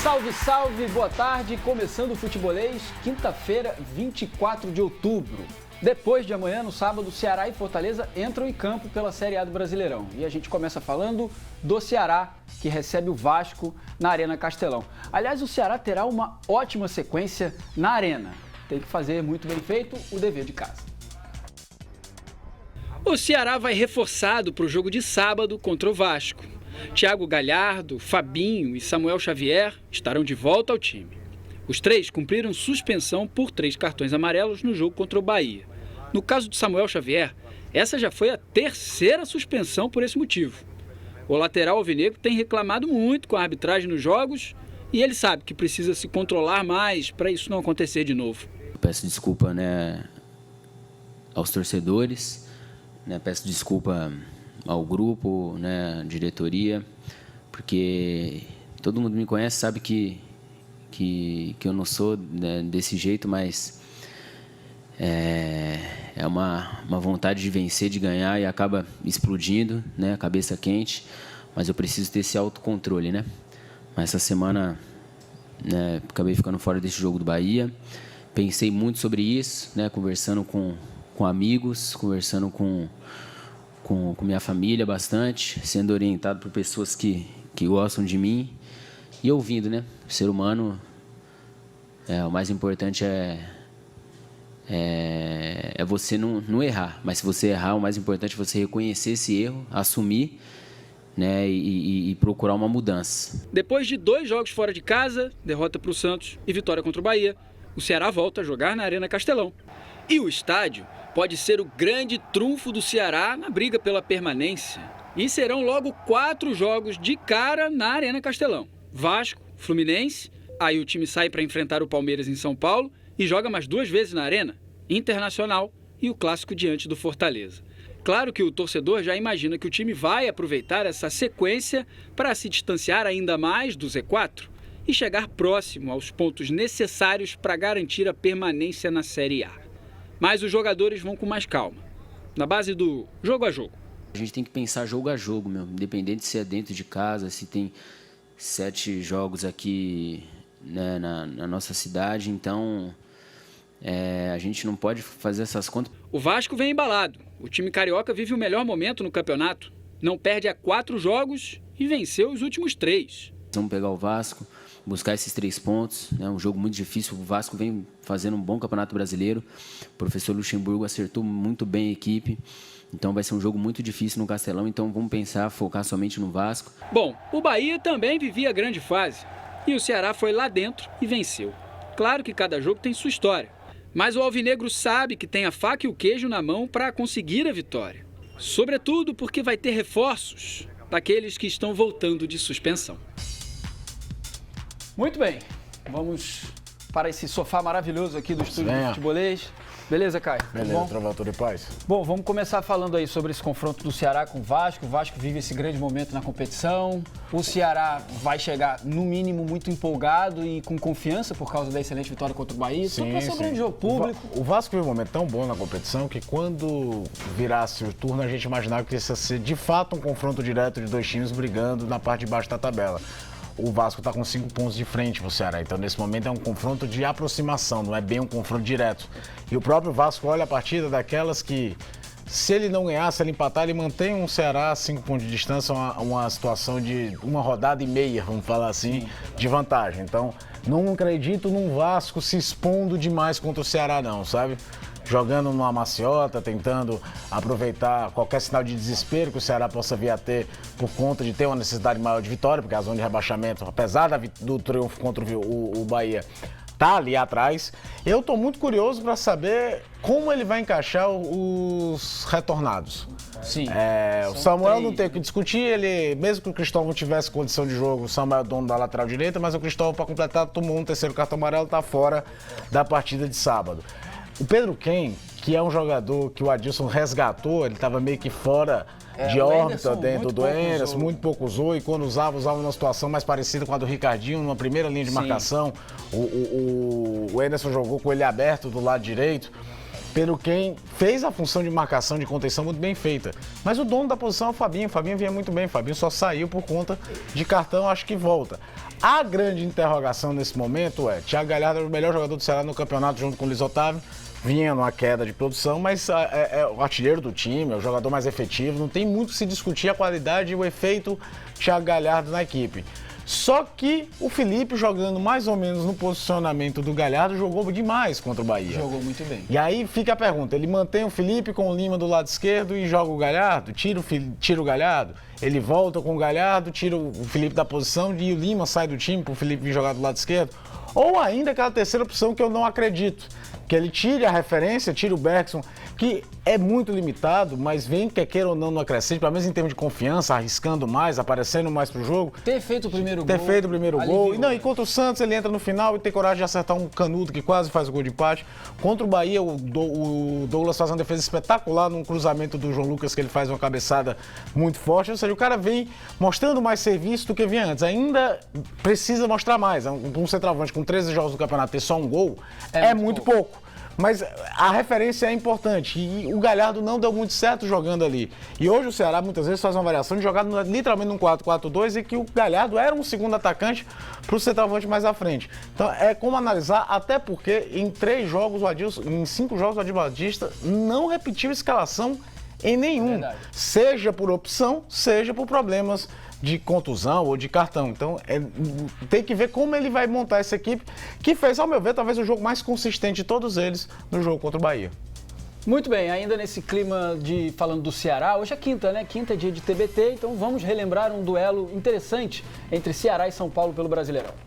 Salve, salve, boa tarde, começando o Futebolês, quinta-feira, 24 de outubro. Depois de amanhã, no sábado, Ceará e Fortaleza entram em campo pela Série A do Brasileirão. E a gente começa falando do Ceará, que recebe o Vasco na Arena Castelão. Aliás, o Ceará terá uma ótima sequência na Arena. Tem que fazer muito bem feito o dever de casa. O Ceará vai reforçado para o jogo de sábado contra o Vasco. Thiago Galhardo, Fabinho e Samuel Xavier estarão de volta ao time. Os três cumpriram suspensão por 3 cartões amarelos no jogo contra o Bahia. No caso de Samuel Xavier, essa já foi a 3ª suspensão por esse motivo. O lateral alvinegro tem reclamado muito com a arbitragem nos jogos e ele sabe que precisa se controlar mais para isso não acontecer de novo. Eu peço desculpa, aos torcedores, peço desculpa ao grupo, diretoria, porque todo mundo me conhece, sabe que eu não sou desse jeito, mas é uma vontade de vencer, de ganhar e acaba explodindo, cabeça quente, mas eu preciso ter esse autocontrole, Mas essa semana acabei ficando fora desse jogo do Bahia, pensei muito sobre isso, conversando com amigos, conversando com minha família bastante, sendo orientado por pessoas que gostam de mim e ouvindo, O ser humano, o mais importante é você não errar, mas se você errar, o mais importante é você reconhecer esse erro, assumir, e procurar uma mudança. Depois de 2 jogos fora de casa, derrota para o Santos e vitória contra o Bahia, o Ceará volta a jogar na Arena Castelão. E o estádio pode ser o grande trunfo do Ceará na briga pela permanência. E serão logo 4 jogos de cara na Arena Castelão. Vasco, Fluminense, aí o time sai para enfrentar o Palmeiras em São Paulo e joga mais 2 vezes na Arena, Internacional e o clássico diante do Fortaleza. Claro que o torcedor já imagina que o time vai aproveitar essa sequência para se distanciar ainda mais do Z4 e chegar próximo aos pontos necessários para garantir a permanência na Série A. Mas os jogadores vão com mais calma, na base do jogo a jogo. A gente tem que pensar jogo a jogo, independente se é dentro de casa, se tem 7 jogos aqui na nossa cidade, então a gente não pode fazer essas contas. O Vasco vem embalado, o time carioca vive o melhor momento no campeonato, não perde há 4 jogos e venceu os últimos 3. Vamos pegar o Vasco, buscar esses 3 pontos, um jogo muito difícil. O Vasco vem fazendo um bom campeonato brasileiro, o professor Luxemburgo acertou muito bem a equipe, então vai ser um jogo muito difícil no Castelão, então vamos focar somente no Vasco. Bom, o Bahia também vivia a grande fase e o Ceará foi lá dentro e venceu. Claro que cada jogo tem sua história, mas o alvinegro sabe que tem a faca e o queijo na mão para conseguir a vitória, sobretudo porque vai ter reforços daqueles que estão voltando de suspensão. Muito bem, vamos para esse sofá maravilhoso aqui do estúdio do Futebolês. Beleza, Caio? Beleza, Trovatura e Paz. Bom, vamos começar falando aí sobre esse confronto do Ceará com o Vasco. O Vasco vive esse grande momento na competição. O Ceará vai chegar, no mínimo, muito empolgado e com confiança por causa da excelente vitória contra o Bahia. Só para ser um grande jogo público. O Vasco vive um momento tão bom na competição que quando virasse o turno, a gente imaginava que isso ia ser, de fato, um confronto direto de 2 times brigando na parte de baixo da tabela. O Vasco está com 5 pontos de frente para o Ceará, então nesse momento é um confronto de aproximação, não é bem um confronto direto. E o próprio Vasco olha a partida daquelas que, se ele não ganhar, se ele empatar, ele mantém um Ceará a 5 pontos de distância, uma situação de 1 rodada e meia, vamos falar assim, de vantagem. Então, não acredito num Vasco se expondo demais contra o Ceará não, sabe? Jogando numa maciota, tentando aproveitar qualquer sinal de desespero que o Ceará possa vir a ter por conta de ter uma necessidade maior de vitória, porque a zona de rebaixamento, apesar do triunfo contra o Bahia, tá ali atrás. Eu estou muito curioso para saber como ele vai encaixar os retornados. Sim. O Samuel não tem o que discutir, ele, mesmo que o Cristóvão tivesse condição de jogo, o Samuel é dono da lateral direita, mas o Cristóvão, para completar, tomou um 3º cartão amarelo, está fora da partida de sábado. O Pedro Ken, que é um jogador que o Adilson resgatou, ele estava meio que fora de órbita dentro do Enes, muito pouco usou, e quando usava numa situação mais parecida com a do Ricardinho, numa primeira linha de marcação. O Enes jogou com ele aberto do lado direito. pelo quem fez a função de marcação, de contenção muito bem feita. Mas o dono da posição é o Fabinho. O Fabinho vinha muito bem. O Fabinho só saiu por conta de cartão, acho que volta. A grande interrogação nesse momento é: Thiago Galhardo é o melhor jogador do Ceará no campeonato junto com o Luiz Otávio. Vinha numa queda de produção, mas é o artilheiro do time, é o jogador mais efetivo. Não tem muito se discutir a qualidade e o efeito Thiago Galhardo na equipe. Só que o Felipe, jogando mais ou menos no posicionamento do Galhardo, jogou demais contra o Bahia. Jogou muito bem. E aí fica a pergunta: ele mantém o Felipe com o Lima do lado esquerdo e joga o Galhardo? Tira o Galhardo? Ele volta com o Galhardo, tira o Felipe da posição e o Lima sai do time para o Felipe vir jogar do lado esquerdo? Ou ainda aquela terceira opção que eu não acredito, que ele tire a referência, tire o Bergson, que é muito limitado, mas vem, quer queira ou não, no acrescente, pelo menos em termos de confiança, arriscando mais, aparecendo mais pro jogo. Ter feito o primeiro gol. E contra o Santos ele entra no final e tem coragem de acertar um canudo que quase faz o gol de empate. Contra o Bahia, o Douglas faz uma defesa espetacular num cruzamento do João Lucas, que ele faz uma cabeçada muito forte. Ou seja, o cara vem mostrando mais serviço do que vinha antes. Ainda precisa mostrar mais. Um centroavante com 13 jogos do campeonato ter só um gol é muito pouco. Mas a referência é importante e o Galhardo não deu muito certo jogando ali. E hoje o Ceará muitas vezes faz uma variação de jogar literalmente num 4-4-2 e que o Galhardo era um segundo atacante para o centroavante mais à frente. Então é como analisar, até porque em 5 jogos o Adilson Batista não repetiu escalação em nenhum. Verdade. Seja por opção, seja por problemas de contusão ou de cartão. Então, tem que ver como ele vai montar essa equipe, que fez, ao meu ver, talvez o jogo mais consistente de todos eles no jogo contra o Bahia. Muito bem, ainda nesse clima de falando do Ceará, hoje é quinta, né? Quinta é dia de TBT, então vamos relembrar um duelo interessante entre Ceará e São Paulo pelo Brasileirão. –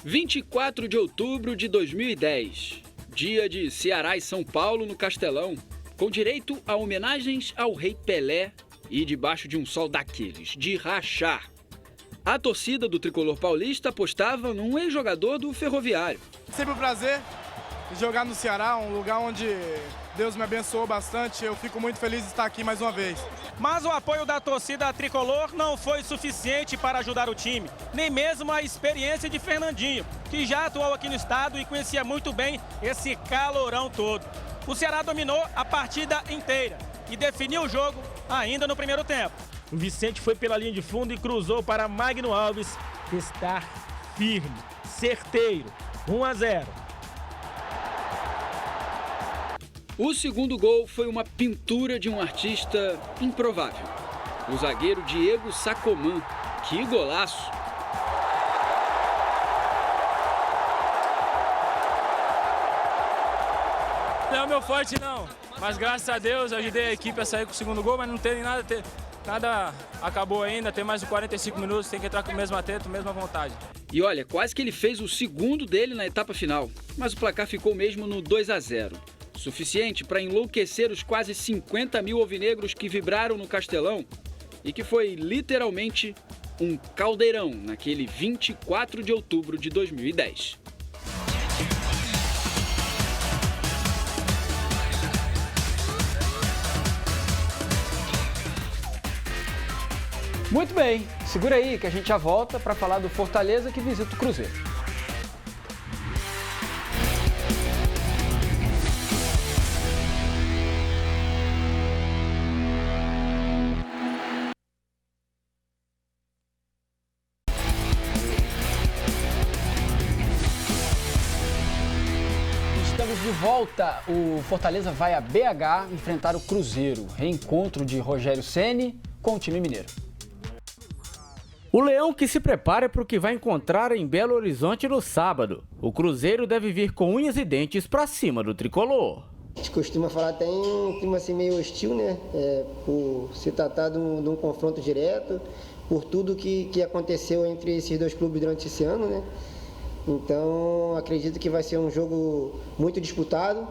24 de outubro de 2010, dia de Ceará e São Paulo no Castelão, com direito a homenagens ao Rei Pelé e debaixo de um sol daqueles, de rachar. A torcida do tricolor paulista apostava num ex-jogador do Ferroviário. Sempre um prazer jogar no Ceará, um lugar onde Deus me abençoou bastante. Eu fico muito feliz de estar aqui mais uma vez. Mas o apoio da torcida tricolor não foi suficiente para ajudar o time, nem mesmo a experiência de Fernandinho, que já atuou aqui no estado e conhecia muito bem esse calorão todo. O Ceará dominou a partida inteira e definiu o jogo ainda no primeiro tempo. O Vicente foi pela linha de fundo e cruzou para Magno Alves estar firme, certeiro, 1-0. O segundo gol foi uma pintura de um artista improvável. O zagueiro Diego Sacomã. Que golaço! Não é o meu forte não, mas graças a Deus eu ajudei a equipe a sair com o segundo gol, mas não tem nada acabou ainda, tem mais de 45 minutos, tem que entrar com o mesmo atento, mesma vontade. E olha, quase que ele fez o segundo dele na etapa final, mas o placar ficou mesmo no 2-0. Suficiente para enlouquecer os quase 50 mil alvinegros que vibraram no Castelão e que foi literalmente um caldeirão naquele 24 de outubro de 2010. Muito bem, segura aí que a gente já volta para falar do Fortaleza que visita o Cruzeiro. Estamos de volta. O Fortaleza vai a BH enfrentar o Cruzeiro. Reencontro de Rogério Ceni com o time mineiro. O Leão que se prepara para o que vai encontrar em Belo Horizonte no sábado. O Cruzeiro deve vir com unhas e dentes para cima do tricolor. A gente costuma falar até em um clima assim meio hostil, né? Por se tratar de um confronto direto, por tudo que aconteceu entre esses dois clubes durante esse ano, né? Então, acredito que vai ser um jogo muito disputado.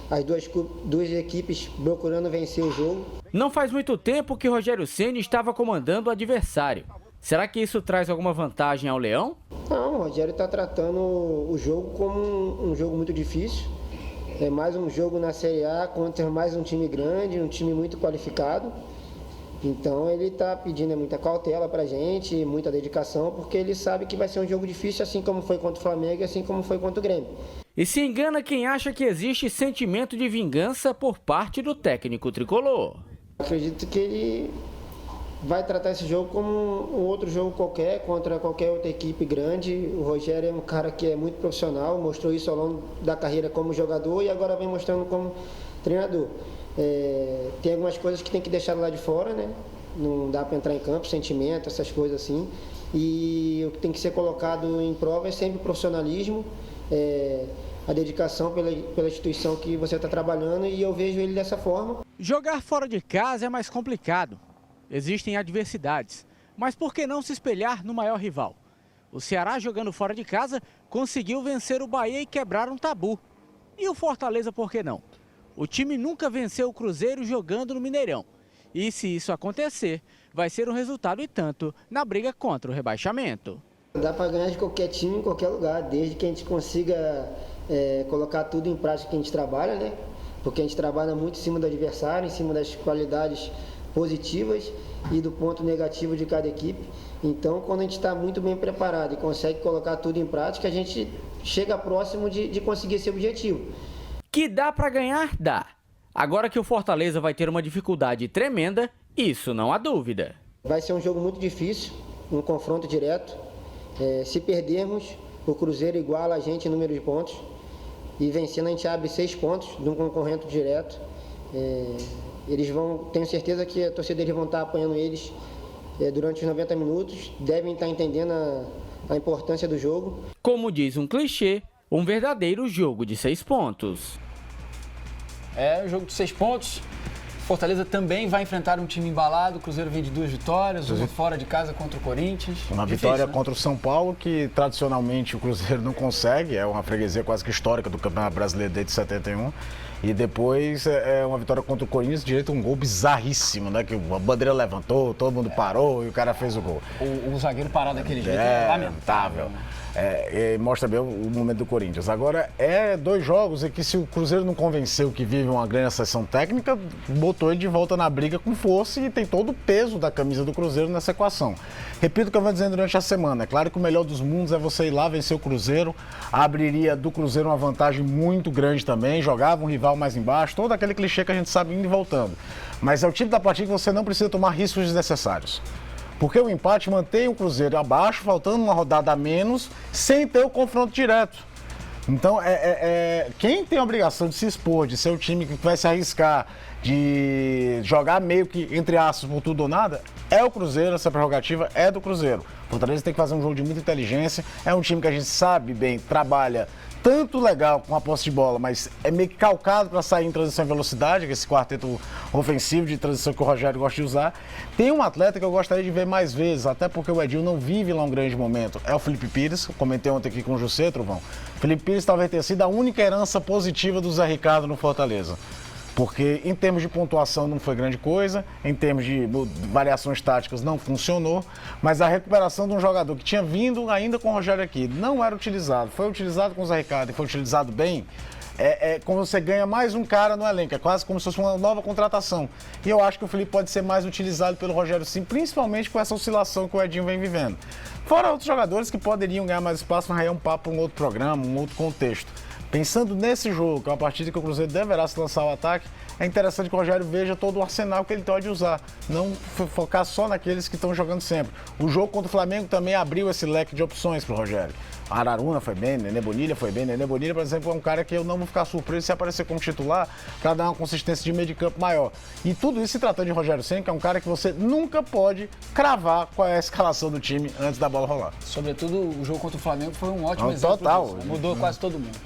As duas equipes procurando vencer o jogo. Não faz muito tempo que Rogério Ceni estava comandando o adversário. Será que isso traz alguma vantagem ao Leão? Não, o Rogério está tratando o jogo como um jogo muito difícil. É mais um jogo na Série A contra mais um time grande, um time muito qualificado. Então ele está pedindo muita cautela para a gente, muita dedicação, porque ele sabe que vai ser um jogo difícil, assim como foi contra o Flamengo e assim como foi contra o Grêmio. E se engana quem acha que existe sentimento de vingança por parte do técnico tricolor. Acredito que ele vai tratar esse jogo como um outro jogo qualquer, contra qualquer outra equipe grande. O Rogério é um cara que é muito profissional, mostrou isso ao longo da carreira como jogador e agora vem mostrando como treinador. Tem algumas coisas que tem que deixar lá de fora, né? Não dá para entrar em campo, sentimento, essas coisas assim. E o que tem que ser colocado em prova é sempre o profissionalismo, a dedicação pela instituição que você está trabalhando, e eu vejo ele dessa forma. Jogar fora de casa é mais complicado. Existem adversidades, mas por que não se espelhar no maior rival? O Ceará, jogando fora de casa, conseguiu vencer o Bahia e quebrar um tabu. E o Fortaleza, por que não? O time nunca venceu o Cruzeiro jogando no Mineirão. E se isso acontecer, vai ser um resultado e tanto na briga contra o rebaixamento. Dá para ganhar de qualquer time, em qualquer lugar, desde que a gente consiga colocar tudo em prática que a gente trabalha, né? Porque a gente trabalha muito em cima do adversário, em cima das qualidades positivas e do ponto negativo de cada equipe. Então, quando a gente está muito bem preparado e consegue colocar tudo em prática, a gente chega próximo de conseguir esse objetivo. Que dá para ganhar, dá. Agora que o Fortaleza vai ter uma dificuldade tremenda, isso não há dúvida. Vai ser um jogo muito difícil, um confronto direto. Se perdermos, o Cruzeiro iguala a gente em número de pontos. E vencendo, a gente abre 6 pontos de um concorrente direto. Tenho certeza que a torcida deles vão estar apoiando eles durante os 90 minutos. Devem estar entendendo a importância do jogo. Como diz um clichê, um verdadeiro jogo de 6 pontos. Um jogo de 6 pontos. Fortaleza também vai enfrentar um time embalado. O Cruzeiro vem de 2 vitórias, uma fora de casa contra o Corinthians. Uma vitória contra o São Paulo, que tradicionalmente o Cruzeiro não consegue. É uma freguesia quase que histórica do Campeonato Brasileiro desde 71. E depois uma vitória contra o Corinthians, direito a um gol bizarríssimo, né? Que a bandeira levantou, todo mundo parou e o cara fez o gol. O zagueiro parado daquele jeito é lamentável. Mostra bem o momento do Corinthians. Agora, 2 jogos em que, se o Cruzeiro não convenceu que vive uma grande sessão técnica, botou ele de volta na briga com força e tem todo o peso da camisa do Cruzeiro nessa equação. Repito o que eu vou dizendo durante a semana. É claro que o melhor dos mundos é você ir lá vencer o Cruzeiro. Abriria do Cruzeiro uma vantagem muito grande também. Jogava um rival mais embaixo. Todo aquele clichê que a gente sabe indo e voltando. Mas é o tipo da partida que você não precisa tomar riscos desnecessários. Porque o empate mantém o Cruzeiro abaixo, faltando uma rodada a menos, sem ter o confronto direto. Então, quem tem a obrigação de se expor, de ser o time que vai se arriscar, de jogar meio que, entre aspas, por tudo ou nada, é o Cruzeiro, essa prerrogativa é do Cruzeiro. O Fortaleza tem que fazer um jogo de muita inteligência, é um time que a gente sabe bem, trabalha tanto legal com a posse de bola, mas é meio que calcado para sair em transição e velocidade, que esse quarteto ofensivo de transição que o Rogério gosta de usar. Tem um atleta que eu gostaria de ver mais vezes, até porque o Edinho não vive lá um grande momento, é o Felipe Pires. Eu comentei ontem aqui com o José, Trovão. Felipe Pires talvez tenha sido a única herança positiva do Zé Ricardo no Fortaleza. Porque em termos de pontuação não foi grande coisa, em termos de variações táticas não funcionou, mas a recuperação de um jogador que tinha vindo ainda com o Rogério aqui, não era utilizado, foi utilizado com o Zé Ricardo e foi utilizado bem, como você ganha mais um cara no elenco, é quase como se fosse uma nova contratação. E eu acho que o Felipe pode ser mais utilizado pelo Rogério sim, principalmente com essa oscilação que o Edinho vem vivendo. Fora outros jogadores que poderiam ganhar mais espaço, mas aí é um papo, um outro programa, um outro contexto. Pensando nesse jogo, que é uma partida que o Cruzeiro deverá se lançar ao ataque, é interessante que o Rogério veja todo o arsenal que ele pode usar, não focar só naqueles que estão jogando sempre. O jogo contra o Flamengo também abriu esse leque de opções para o Rogério. A Araruna foi bem, Nenê Bonilha foi bem. Nenê Bonilha, por exemplo, é um cara que eu não vou ficar surpreso se aparecer como titular para dar uma consistência de meio de campo maior. E tudo isso se tratando de Rogério Ceni, que é um cara que você nunca pode cravar qual é a escalação do time antes da bola rolar. Sobretudo, o jogo contra o Flamengo foi um ótimo exemplo total disso, né? Mudou quase todo mundo.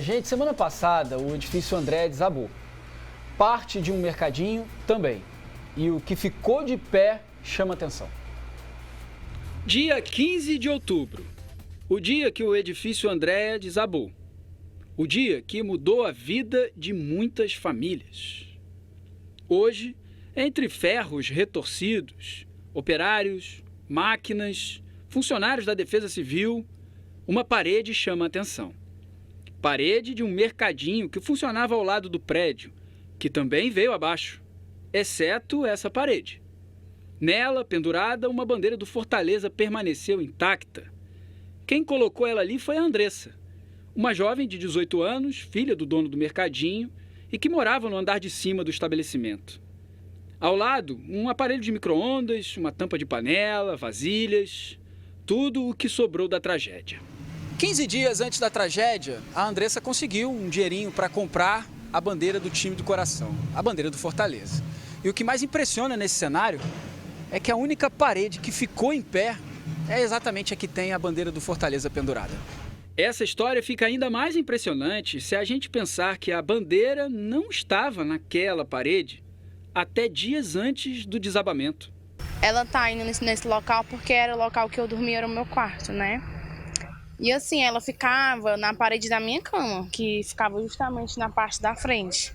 Gente, semana passada o edifício André desabou. Parte de um mercadinho também. E o que ficou de pé chama atenção. Dia 15 de outubro. O dia que o edifício Andréa desabou. O dia que mudou a vida de muitas famílias. Hoje, entre ferros retorcidos, operários, máquinas, funcionários da Defesa Civil, uma parede chama atenção. Parede de um mercadinho que funcionava ao lado do prédio, que também veio abaixo, exceto essa parede. Nela, pendurada, uma bandeira do Fortaleza permaneceu intacta. Quem colocou ela ali foi a Andressa, uma jovem de 18 anos, filha do dono do mercadinho e que morava no andar de cima do estabelecimento. Ao lado, um aparelho de micro-ondas, uma tampa de panela, vasilhas, tudo o que sobrou da tragédia. 15 dias antes da tragédia, a Andressa conseguiu um dinheirinho para comprar a bandeira do time do coração, a bandeira do Fortaleza. E o que mais impressiona nesse cenário é que a única parede que ficou em pé é exatamente a que tem a bandeira do Fortaleza pendurada. Essa história fica ainda mais impressionante se a gente pensar que a bandeira não estava naquela parede até dias antes do desabamento. Ela tá indo nesse local porque era o local que eu dormia, era o meu quarto, né? E assim, ela ficava na parede da minha cama, que ficava justamente na parte da frente.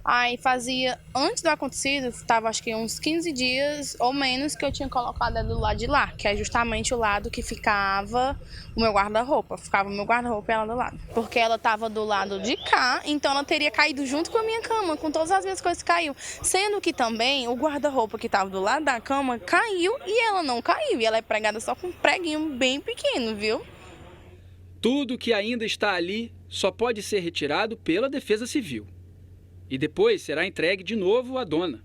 Aí fazia, antes do acontecido, estava acho que uns 15 dias ou menos que eu tinha colocado ela do lado de lá, que é justamente o lado que ficava o meu guarda-roupa. Ficava o meu guarda-roupa e ela do lado. Porque ela estava do lado de cá, então ela teria caído junto com a minha cama, com todas as minhas coisas que caiu. Sendo que também o guarda-roupa que estava do lado da cama caiu e ela não caiu. E ela é pregada só com um preguinho bem pequeno, viu? Tudo que ainda está ali só pode ser retirado pela Defesa Civil. E depois será entregue de novo à dona.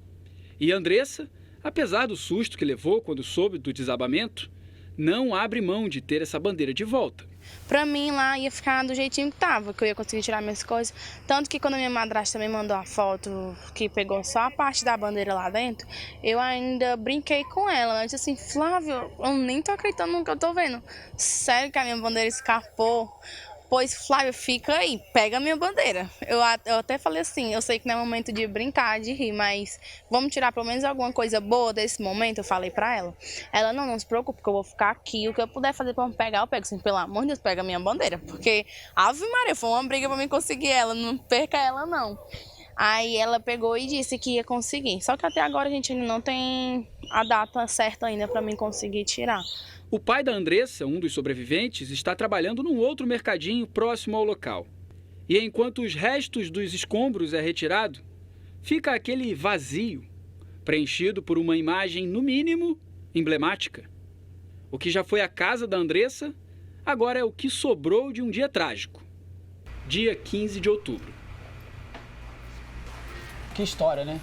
E Andressa, apesar do susto que levou quando soube do desabamento, não abre mão de ter essa bandeira de volta. Pra mim lá ia ficar do jeitinho que tava, que eu ia conseguir tirar minhas coisas. Tanto que quando a minha madrasta também mandou a foto que pegou só a parte da bandeira lá dentro, eu ainda brinquei com ela. Antes assim, Flávio, eu nem tô acreditando no que eu tô vendo. Sério que a minha bandeira escapou? Pois, Flávio, fica aí, pega a minha bandeira. Eu até falei assim, eu sei que não é momento de brincar, de rir, mas vamos tirar pelo menos alguma coisa boa desse momento, eu falei pra ela. Ela, não se preocupe, que eu vou ficar aqui, o que eu puder fazer pra me pegar, eu pego. Assim, pelo amor de Deus, pega a minha bandeira, porque, Ave Maria, foi uma briga pra mim conseguir ela, não perca ela não. Aí ela pegou e disse que ia conseguir, só que até agora a gente ainda não tem a data certa ainda pra mim conseguir tirar. O pai da Andressa, um dos sobreviventes, está trabalhando num outro mercadinho próximo ao local. E enquanto os restos dos escombros é retirado, fica aquele vazio, preenchido por uma imagem, no mínimo, emblemática. O que já foi a casa da Andressa, agora é o que sobrou de um dia trágico. Dia 15 de outubro. Que história, né?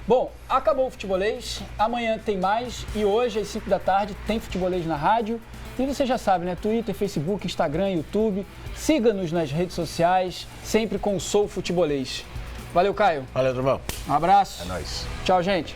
Bom, acabou o Futebolês, amanhã tem mais e hoje às 5 da tarde tem Futebolês na rádio. E você já sabe, né? Twitter, Facebook, Instagram, YouTube. Siga-nos nas redes sociais, sempre com o Sou Futebolês. Valeu, Caio. Valeu, Trovão. Um abraço. É nóis. Tchau, gente.